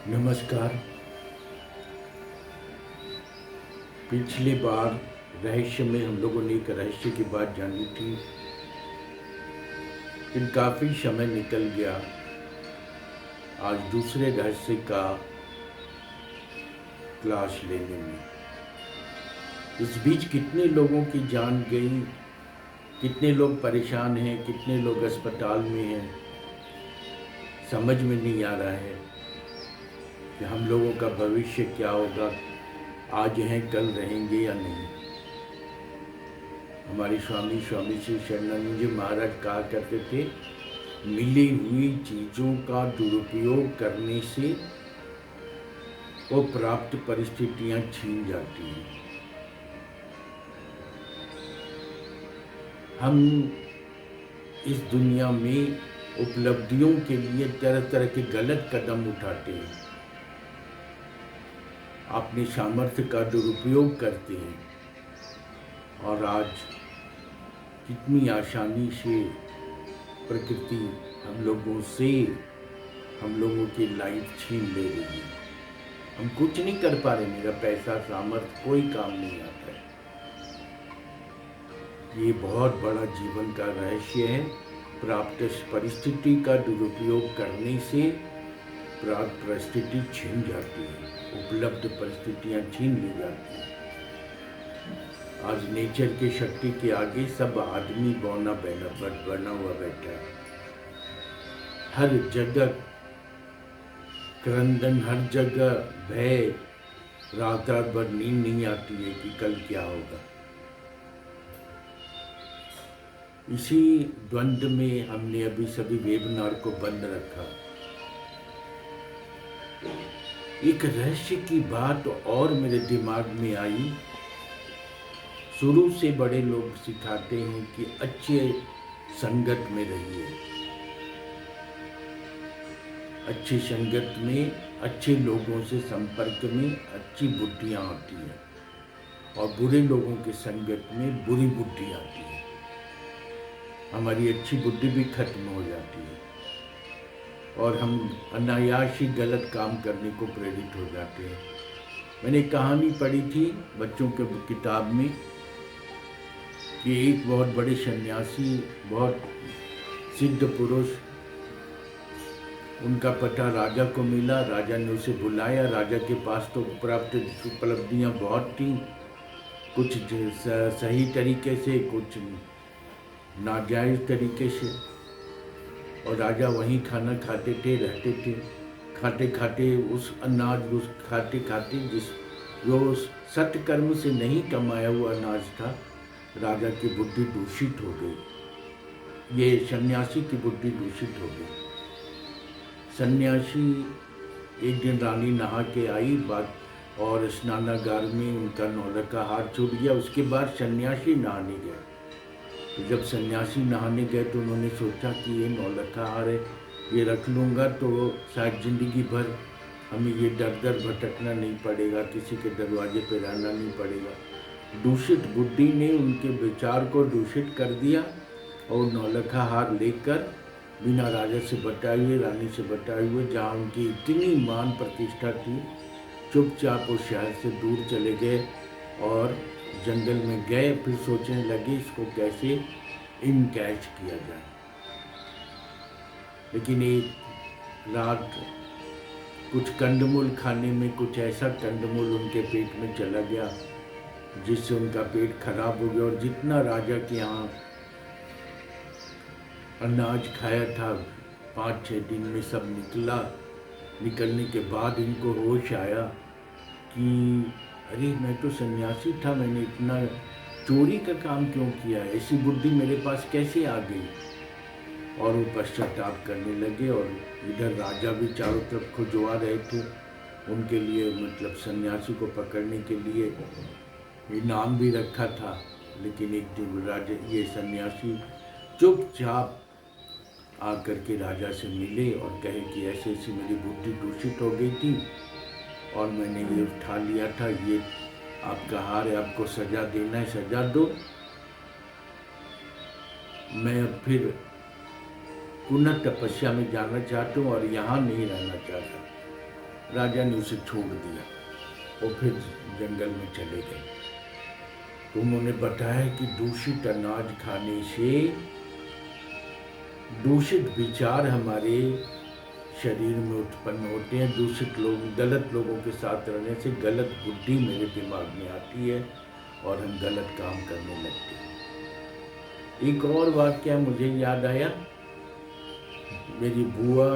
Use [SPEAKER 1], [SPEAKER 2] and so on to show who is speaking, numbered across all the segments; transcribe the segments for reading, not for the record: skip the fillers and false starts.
[SPEAKER 1] नमस्कार। पिछली बार रहस्य में हम लोगों ने एक रहस्य की बात जानी थी, फिर काफ़ी समय निकल गया। आज दूसरे रहस्य का क्लास लेने में इस बीच कितने लोगों की जान गई, कितने लोग परेशान हैं, कितने लोग अस्पताल में हैं, समझ में नहीं आ रहा है कि हम लोगों का भविष्य क्या होगा, आज हैं कल रहेंगे या नहीं। हमारे स्वामी श्री शरणानंद जी महाराज कहा करते थे, मिली हुई चीज़ों का दुरुपयोग करने से वो प्राप्त परिस्थितियां छीन जाती हैं। हम इस दुनिया में उपलब्धियों के लिए तरह तरह के गलत कदम उठाते हैं, अपने सामर्थ्य का दुरुपयोग करते हैं और आज कितनी आसानी से प्रकृति हम लोगों की लाइफ छीन ले रही है। हम कुछ नहीं कर पा रहे, मेरा पैसा सामर्थ्य कोई काम नहीं आता है। ये बहुत बड़ा जीवन का रहस्य है। प्राप्त परिस्थिति का दुरुपयोग करने से प्राप्त परिस्थिति छीन जाती है, उपलब्ध परिस्थितियां छीन ली जाती हैं। आज नेचर की शक्ति के आगे सब आदमी बना हुआ बैठा है। हर जगह क्रंदन, हर जगह भय, रात रात भर नींद नहीं आती है कि कल क्या होगा। इसी द्वंद्व में हमने अभी सभी वेबिनार को बंद रखा। एक रहस्य की बात और मेरे दिमाग में आई। शुरू से बड़े लोग सिखाते हैं कि अच्छे संगत में रहिए, अच्छी संगत में, अच्छे लोगों से संपर्क में अच्छी बुद्धियां आती हैं और बुरे लोगों के संगत में बुरी बुद्धि आती है। हमारी अच्छी बुद्धि भी खत्म हो जाती है और हम अनायास ही गलत काम करने को प्रेरित हो जाते हैं। मैंने एक कहानी पढ़ी थी बच्चों के किताब में कि एक बहुत बड़े सन्यासी, बहुत सिद्ध पुरुष, उनका पता राजा को मिला। राजा ने उसे बुलाया। राजा के पास तो प्राप्त उपलब्धियां बहुत थी, कुछ सही तरीके से, कुछ नाजायज तरीके से। और राजा वहीं खाना खाते थे, रहते थे, खाते खाते उस अनाज, उस खाते खाते जो सत्कर्म से नहीं कमाया हुआ अनाज था, राजा की बुद्धि दूषित हो गई। ये सन्यासी की बुद्धि दूषित हो गई। सन्यासी एक दिन रानी नहा के आई बात और स्नानागार में उनका नौलखा हार छूट गया। उसके बाद सन्यासी नहाने गए। तो जब सन्यासी नहाने गए तो उन्होंने सोचा कि ये नौलखा हार है, ये रख लूँगा तो शायद जिंदगी भर हमें ये दर दर भटकना नहीं पड़ेगा, किसी के दरवाजे पर रहना नहीं पड़ेगा। दूषित बुद्धि ने उनके विचार को दूषित कर दिया और नौलखा हार लेकर बिना राजा से बताए हुए, रानी से बताए हुए, जहाँ उनकी इतनी मान प्रतिष्ठा थी, चुपचाप उस शहर से दूर चले गए और जंगल में गए। फिर सोचने लगे इसको कैसे इनकैच किया जाए। लेकिन एक रात कुछ कंदमूल खाने में कुछ ऐसा कंदमूल उनके पेट में चला गया जिससे उनका पेट खराब हो गया और जितना राजा के यहाँ अनाज खाया था 5-6 दिन में सब निकला। निकलने के बाद इनको होश आया कि अरे मैं तो सन्यासी था, मैंने इतना चोरी का काम क्यों किया, ऐसी बुद्धि मेरे पास कैसे आ गई। और वो पश्चाताप करने लगे। और इधर राजा भी चारों तरफ खुजवा रहे थे उनके लिए, मतलब सन्यासी को पकड़ने के लिए इनाम भी रखा था। लेकिन एक दिन राजा, ये सन्यासी चुपचाप आकर के राजा से मिले और कहे कि ऐसे ऐसी मेरी बुद्धि दूषित हो गई थी और मैंने ये उठा लिया था, ये आपका हार है, आपको सजा देना है, सजा दो। मैं अब फिर पुनः तपस्या में जाना चाहता हूँ और यहाँ नहीं रहना चाहता। राजा ने उसे छोड़ दिया और फिर जंगल में चले गए। तो उन्होंने बताया कि दूषित अनाज खाने से दूषित विचार हमारे शरीर में उत्पन्न होते हैं, दूषित लोग, गलत लोगों के साथ रहने से गलत बुद्धि मेरे दिमाग में आती है और हम गलत काम करने लगते हैं। एक और वाक्य मुझे याद आया, मेरी बुआ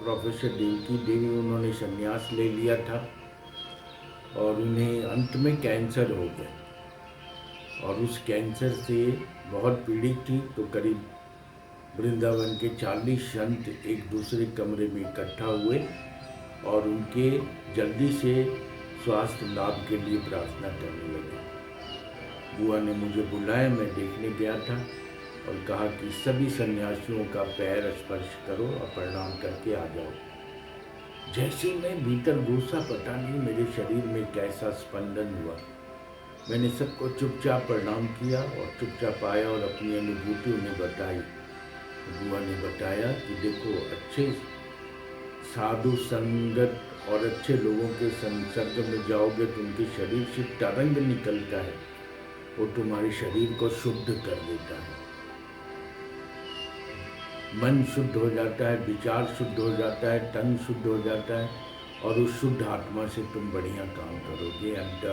[SPEAKER 1] प्रोफेसर देवकी देवी, उन्होंने संन्यास ले लिया था और उन्हें अंत में कैंसर हो गया और उस कैंसर से बहुत पीड़ित थी। तो करीब वृंदावन के 40 संत एक दूसरे कमरे में इकट्ठा हुए और उनके जल्दी से स्वास्थ्य लाभ के लिए प्रार्थना करने लगे। बुआ ने मुझे बुलाया, मैं देखने गया था और कहा कि सभी सन्यासियों का पैर स्पर्श करो और प्रणाम करके आ जाओ। जैसे मैं भीतर घुसा, पता नहीं मेरे शरीर में कैसा स्पंदन हुआ। मैंने सबको चुपचाप प्रणाम किया और चुपचाप आया और अपनी अनुभूति उन्हें बताई। बुआ ने बताया कि देखो, अच्छे साधु संगत और अच्छे लोगों के संसर्ग में जाओगे तो उनके शरीर से तरंग निकलता है, वो तुम्हारे शरीर को शुद्ध कर देता है, मन शुद्ध हो जाता है, विचार शुद्ध हो जाता है, तन शुद्ध हो जाता है और उस शुद्ध आत्मा से तुम बढ़िया काम करोगे। And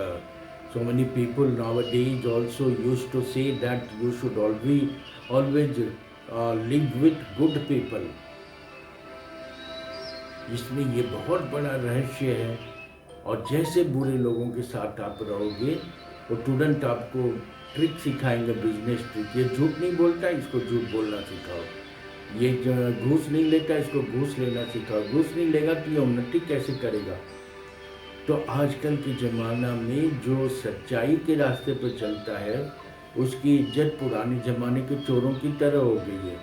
[SPEAKER 1] so many people nowadays also used to say that you should always live with good people। इसमें ये बहुत बड़ा रहस्य है। और जैसे बुरे लोगों के साथ आप रहोगे वो तुरंत आपको ट्रिक सिखाएंगे, बिजनेस ट्रिक। ये झूठ नहीं बोलता, इसको झूठ बोलना सिखाओ। ये घूस नहीं लेता, इसको घूस लेना सिखाओ। घूस नहीं लेगा तो ये उन्नति कैसे करेगा। तो आजकल के ज़माना में जो सच्चाई के रास्ते पर चलता है उसकी इज्जत पुराने ज़माने के चोरों की तरह हो गई है।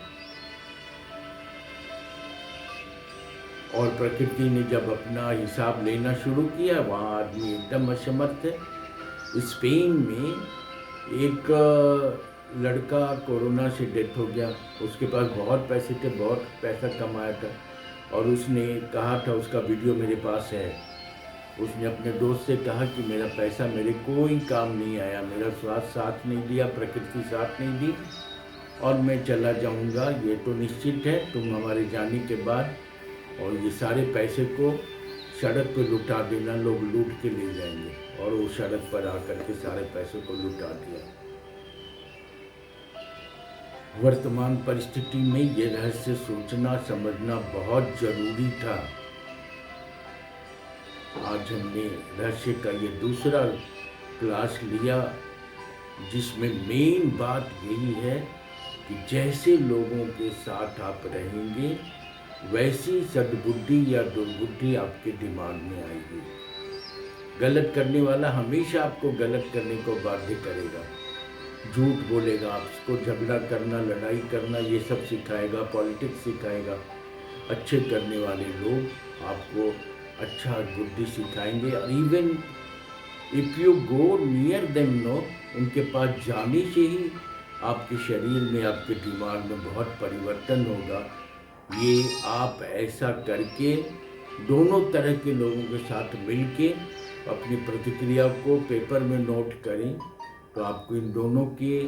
[SPEAKER 1] और प्रकृति ने जब अपना हिसाब लेना शुरू किया, वहाँ आदमी एकदम असमर्थ है। स्पेन में एक लड़का कोरोना से डेथ हो गया। उसके पास बहुत पैसे थे, बहुत पैसा कमाया था और उसने कहा था, उसका वीडियो मेरे पास है, उसने अपने दोस्त से कहा कि मेरा पैसा मेरे कोई काम नहीं आया, मेरा स्वास्थ्य साथ नहीं दिया, प्रकृति साथ नहीं दी और मैं चला जाऊंगा, ये तो निश्चित है। तुम हमारे जाने के बाद और ये सारे पैसे को सड़क पे लुटा देना, लोग लूट के ले जाएंगे। और वो सड़क पर आकर के सारे पैसों को लुटा दिया। वर्तमान परिस्थिति में ये रहस्य सोचना समझना बहुत जरूरी था। आज हमने रहस्य का ये दूसरा क्लास लिया जिसमें मेन बात यही है कि जैसे लोगों के साथ आप रहेंगे वैसी सद्बुद्धि या दुर्बुद्धि आपके दिमाग में आएगी। गलत करने वाला हमेशा आपको गलत करने को बाध्य करेगा, झूठ बोलेगा, आपको झगड़ा करना, लड़ाई करना, ये सब सिखाएगा, पॉलिटिक्स सिखाएगा। अच्छे करने वाले लोग आपको अच्छा बुद्धि सिखाएंगे। और even if you go near them no, उनके पास जाने से ही आपके शरीर में, आपके दिमाग में बहुत परिवर्तन होगा। ये आप ऐसा करके दोनों तरह के लोगों के साथ मिलके अपनी प्रतिक्रिया को पेपर में नोट करें तो आपको इन दोनों के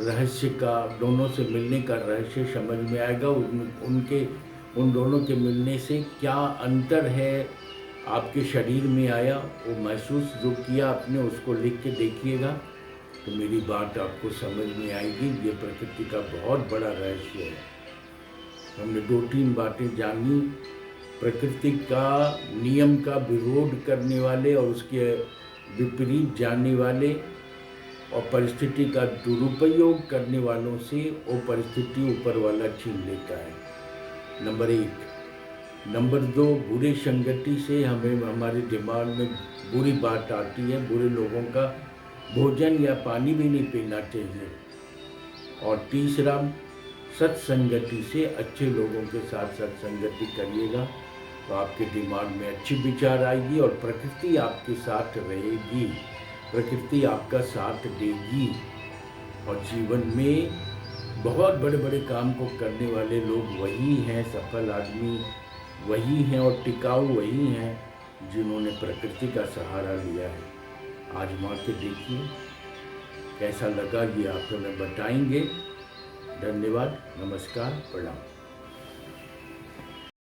[SPEAKER 1] रहस्य का, दोनों से मिलने का रहस्य समझ में आएगा। उन दोनों के मिलने से क्या अंतर है आपके शरीर में आया, वो महसूस जो किया आपने, उसको लिख के देखिएगा तो मेरी बात आपको समझ में आएगी। ये प्रकृति का बहुत बड़ा रहस्य है। हमने 2-3 बातें जानी। प्रकृति का नियम का विरोध करने वाले और उसके विपरीत जानने वाले और परिस्थिति का दुरुपयोग करने वालों से वो परिस्थिति ऊपर वाला छीन लेता है, नंबर 1। नंबर 2, बुरी संगति से हमें, हमारे दिमाग में बुरी बात आती है। बुरे लोगों का भोजन या पानी भी नहीं पीना चाहिए। और तीसरा, सत्संगति से, अच्छे लोगों के साथ सत्संगति करिएगा तो आपके दिमाग में अच्छी विचार आएगी और प्रकृति आपके साथ रहेगी, प्रकृति आपका साथ देगी। और जीवन में बहुत बड़े बड़े काम को करने वाले लोग वही हैं सफल आदमी वही हैं और टिकाऊ वही हैं जिन्होंने प्रकृति का सहारा लिया है। आजमा के देखिए, कैसा लगा ये आप हमें बताएंगे। धन्यवाद, नमस्कार, प्रणाम।